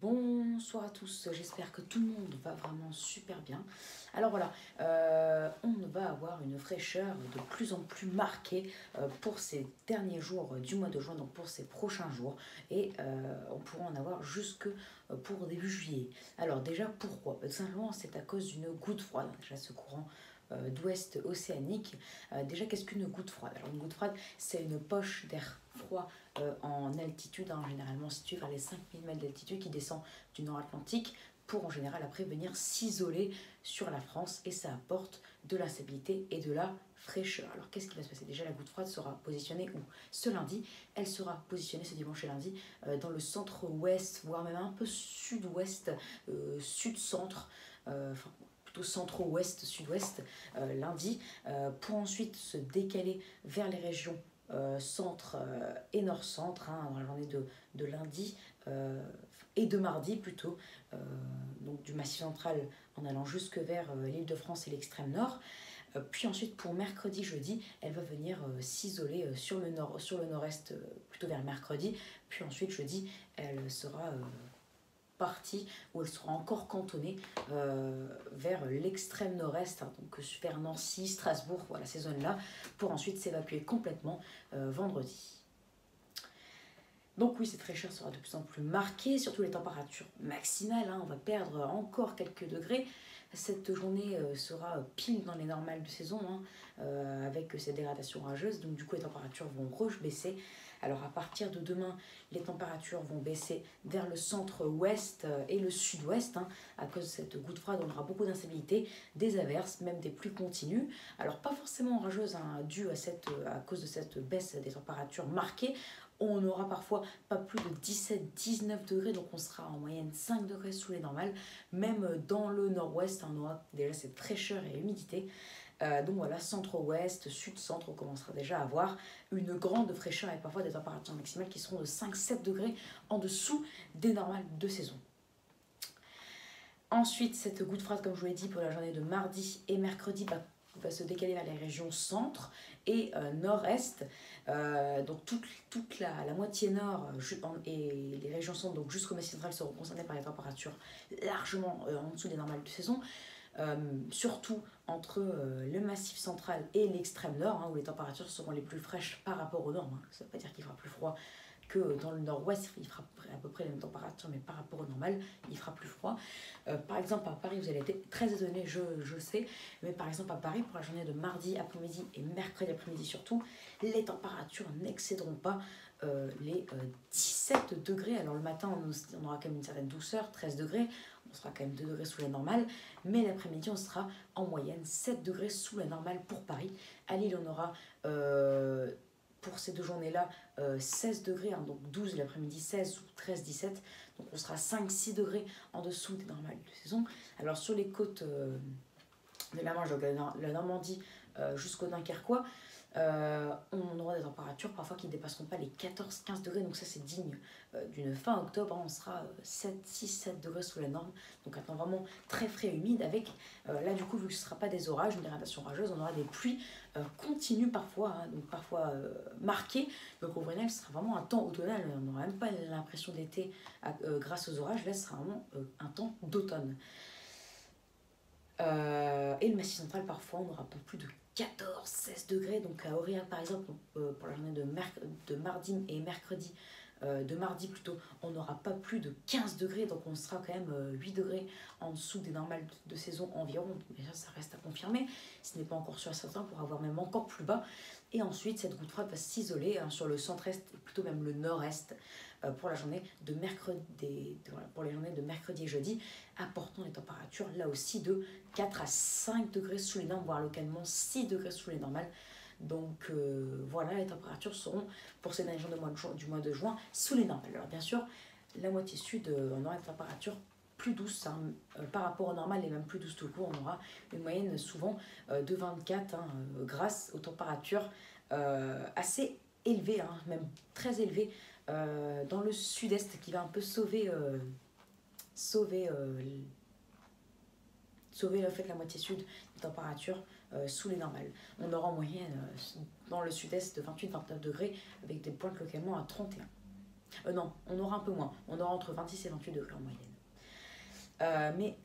Bonsoir à tous, j'espère que tout le monde va vraiment super bien. Alors voilà, on va avoir une fraîcheur de plus en plus marquée pour ces derniers jours du mois de juin, donc pour ces prochains jours, et on pourra en avoir jusque pour début juillet. Alors déjà, pourquoi? Tout simplement, c'est à cause d'une goutte froide, déjà ce courant d'ouest océanique. Déjà, qu'est-ce qu'une goutte froide? Alors une goutte froide, c'est une poche d'air froid en altitude, généralement située vers les 5000 mètres d'altitude, qui descend du nord Atlantique pour en général après venir s'isoler sur la France, et ça apporte de l'instabilité et de la fraîcheur. Alors qu'est-ce qui va se passer? Déjà, la goutte froide sera positionnée où? Ce lundi, elle sera positionnée ce dimanche et lundi dans le centre-ouest, voire même un peu sud-ouest, sud-centre, enfin plutôt centre-ouest, sud-ouest, lundi, pour ensuite se décaler vers les régions centre et nord-centre, dans la journée de lundi et de mardi plutôt, donc du Massif central en allant jusque vers l'Île-de-France et l'extrême nord. Puis ensuite pour mercredi, jeudi, elle va venir s'isoler sur le nord-est, plutôt vers mercredi. Puis ensuite jeudi, elle sera partie où elle sera encore cantonnée vers l'extrême nord-est, donc vers Nancy, Strasbourg, voilà ces zones-là, pour ensuite s'évacuer complètement vendredi. Donc oui, cette fraîcheur sera de plus en plus marquée, surtout les températures maximales, on va perdre encore quelques degrés. Cette journée sera pile dans les normales de saison, avec cette dégradation orageuse, donc du coup les températures vont baisser. Alors à partir de demain, les températures vont baisser vers le centre-ouest et le sud-ouest. À cause de cette goutte froide, on aura beaucoup d'instabilité, des averses, même des pluies continues. Alors pas forcément orageuses, dues à cause de cette baisse des températures marquées. On aura parfois pas plus de 17-19 degrés, donc on sera en moyenne 5 degrés sous les normales. Même dans le nord-ouest, on aura déjà cette fraîcheur et humidité. Donc voilà, centre-ouest, sud-centre, on commencera déjà à avoir une grande fraîcheur avec parfois des températures maximales qui seront de 5-7 degrés en dessous des normales de saison. Ensuite, cette goutte froide, comme je vous l'ai dit, pour la journée de mardi et mercredi, va se décaler vers les régions centre et nord-est. Donc toute la moitié nord et les régions centre, donc jusqu'au Massif central, seront concernées par les températures largement en dessous des normales de saison. Surtout entre le Massif central et l'extrême nord, où les températures seront les plus fraîches par rapport au nord. Ça ne veut pas dire qu'il fera plus froid que dans le nord-ouest, il fera à peu près les mêmes températures, mais par rapport au normal, il fera plus froid. Par exemple, à Paris, vous allez être très étonnés, je sais, mais par exemple à Paris, pour la journée de mardi après-midi et mercredi après-midi surtout, les températures n'excéderont pas les 17 degrés. Alors le matin, on aura quand même une certaine douceur, 13 degrés, on sera quand même 2 degrés sous la normale, mais l'après-midi, on sera en moyenne 7 degrés sous la normale pour Paris. À Lille, on aura pour ces deux journées-là 16 degrés, donc 12 l'après-midi, 16 ou 13, 17, donc on sera 5-6 degrés en dessous des normales de saison. Alors sur les côtes de la Manche, donc la Normandie jusqu'au Dunkerquois, on aura des températures parfois qui ne dépasseront pas les 14-15 degrés, donc ça c'est digne d'une fin octobre, on sera 6-7 degrés sous la norme, donc un temps vraiment très frais et humide, avec là du coup, vu que ce ne sera pas des orages, une dégradation orageuse, on aura des pluies continues parfois, donc parfois marquées, donc au final ce sera vraiment un temps automnal, on n'aura même pas l'impression d'été grâce aux orages, là ce sera vraiment un temps d'automne. Et le Massif central, parfois on aura pas plus de 14-16 degrés, donc à Aurillac par exemple, pour la journée de mardi et mercredi, de mardi plutôt, on n'aura pas plus de 15 degrés, donc on sera quand même 8 degrés en dessous des normales de saison environ. Bien sûr, ça reste à confirmer, ce n'est pas encore sûr à certains, pour avoir même encore plus bas. Et ensuite, cette goutte froide va s'isoler sur le centre-est, et plutôt même le nord-est, pour la journée de mercredi, pour les journées de mercredi et jeudi, apportant les températures là aussi de 4 à 5 degrés sous les normes, voire localement 6 degrés sous les normales. Donc voilà, les températures seront pour ces derniers jours du mois de juin sous les normales. Alors bien sûr, la moitié sud, on aura une température plus douce par rapport au normal, et même plus douce tout court. On aura une moyenne souvent de 24 grâce aux températures assez élevées, même très élevées, dans le sud-est, qui va un peu sauver le fait la moitié sud des températures sous les normales. On aura en moyenne dans le sud-est de 28-29 degrés, avec des pointes localement à 31. Non, on aura un peu moins. On aura entre 26 et 28 degrés en moyenne. Mais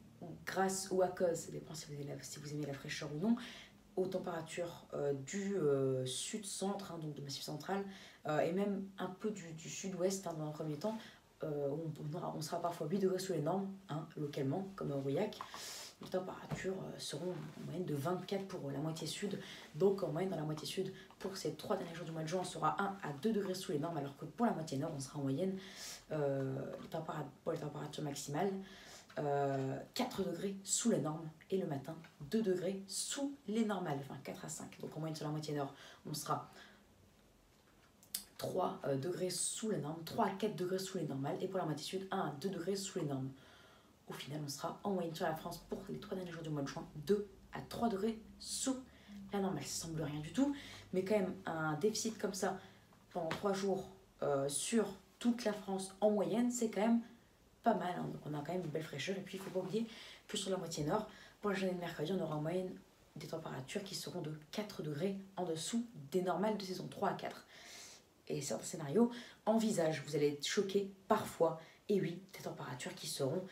grâce ou à cause, ça dépend si vous aimez la fraîcheur ou non, aux températures du sud-centre, hein, donc du massif central, et même un peu du sud-ouest hein, dans un premier temps, on sera parfois 8 degrés sous les normes, hein, localement, comme à Aurillac. Les températures seront en moyenne de 24 pour la moitié sud. Donc en moyenne dans la moitié sud, pour ces 3 derniers jours du mois de juin, on sera 1 à 2 degrés sous les normes, alors que pour la moitié nord, on sera en moyenne, pour les températures maximales, 4 degrés sous les normes, et le matin 2 degrés sous les normales, enfin 4 à 5. Donc en moyenne sur la moitié nord, on sera 3 degrés sous les normes, 3 à 4 degrés sous les normales, et pour la moitié sud, 1 à 2 degrés sous les normes. Au final, on sera en moyenne sur la France pour les 3 derniers jours du mois de juin, 2 à 3 degrés sous la normale. Ça semble rien du tout, mais quand même un déficit comme ça pendant 3 jours sur toute la France en moyenne, c'est quand même pas mal, hein. Donc on a quand même une belle fraîcheur. Et puis il ne faut pas oublier que sur la moitié nord, pour la journée de mercredi, on aura en moyenne des températures qui seront de 4 degrés en dessous des normales de saison, 3 à 4. Et certains scénarios envisagent, vous allez être choqués parfois, et oui, des températures qui seront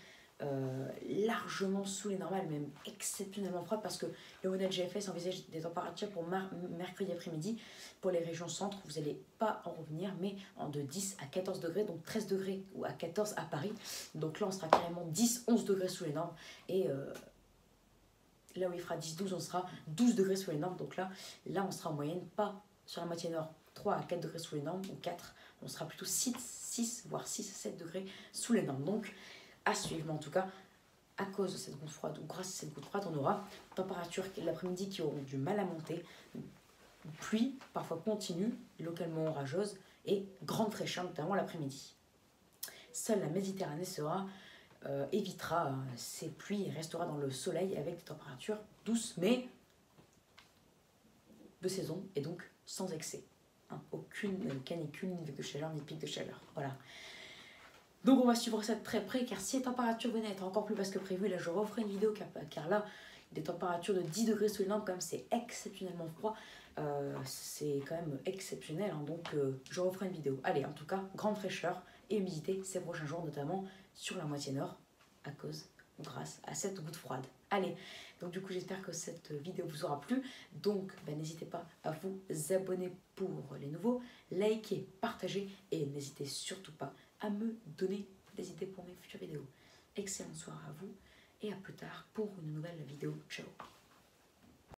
largement sous les normales, même exceptionnellement froides, parce que le modèle GFS envisage des températures pour mercredi après-midi. Pour les régions centre, vous n'allez pas en revenir, mais de 10 à 14 degrés, donc 13 degrés ou à 14 à Paris. Donc là, on sera carrément 10-11 degrés sous les normes. Et là où il fera 10-12, on sera 12 degrés sous les normes. Donc là, on sera en moyenne, pas sur la moitié nord, 3 à 4 degrés sous les normes, ou 4. On sera plutôt 6 voire 6-7 degrés sous les normes. Donc, à suivre, mais en tout cas, à cause de cette goutte froide, ou grâce à cette goutte froide, on aura température l'après-midi qui auront du mal à monter, pluie parfois continue, localement orageuse, et grande fraîcheur, notamment l'après-midi. Seule la Méditerranée évitera ces pluies et restera dans le soleil avec des températures douces, mais de saison, et donc sans excès. Hein, aucune canicule, ni vague de chaleur, ni pic de chaleur. Voilà. Donc on va suivre ça de très près, car si les températures venaient à être encore plus basses que prévu, là je referai une vidéo, car là, des températures de 10 degrés sous les normes, quand même c'est exceptionnellement froid, c'est quand même exceptionnel, hein, donc je referai une vidéo. Allez, en tout cas, grande fraîcheur et humidité ces prochains jours, notamment sur la moitié nord, à cause ou grâce à cette goutte froide. Allez, donc du coup j'espère que cette vidéo vous aura plu, donc n'hésitez pas à vous abonner pour les nouveaux, liker, partager, et n'hésitez surtout pas à me donner des idées pour mes futures vidéos. Excellente soirée à vous et à plus tard pour une nouvelle vidéo. Ciao!